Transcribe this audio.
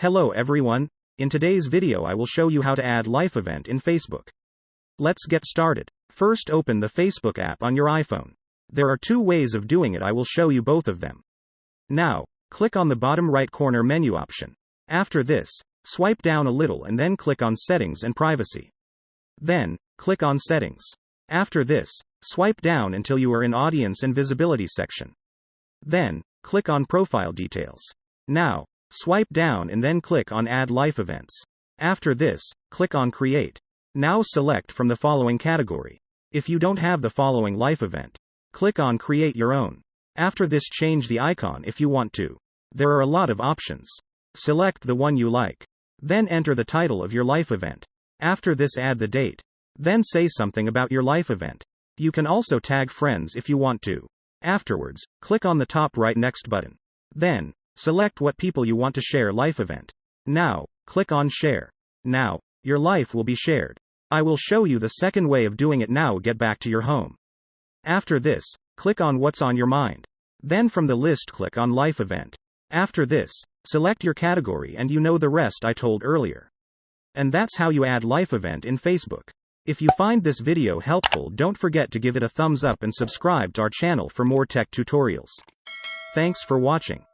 Hello everyone, in today's video I will show you how to add life event in Facebook. Let's get started. First open the Facebook app on your iPhone. There are two ways of doing it, I will show you both of them. Now, click on the bottom right corner menu option. After this, swipe down a little and then click on Settings and Privacy. Then, click on Settings. After this, swipe down until you are in Audience and Visibility section. Then, click on Profile Details. Now, swipe down and then click on Add Life Events. After this, click on Create. Now select from the following category. If you don't have the following life event, click on Create Your Own. After this, change the icon if you want to. There are a lot of options. Select the one you like. Then enter the title of your life event. After this, add the date. Then say something about your life event. You can also tag friends if you want to. Afterwards, click on the top right Next button. Then, select what people you want to share life event. Now, click on Share. Now, your life will be shared. I will show you the second way of doing it now. Get back to your home. After this, click on What's on Your Mind. Then from the list, click on Life Event. After this, select your category and you know the rest I told earlier. And that's how you add life event in Facebook. If you find this video helpful, don't forget to give it a thumbs up and subscribe to our channel for more tech tutorials. Thanks for watching.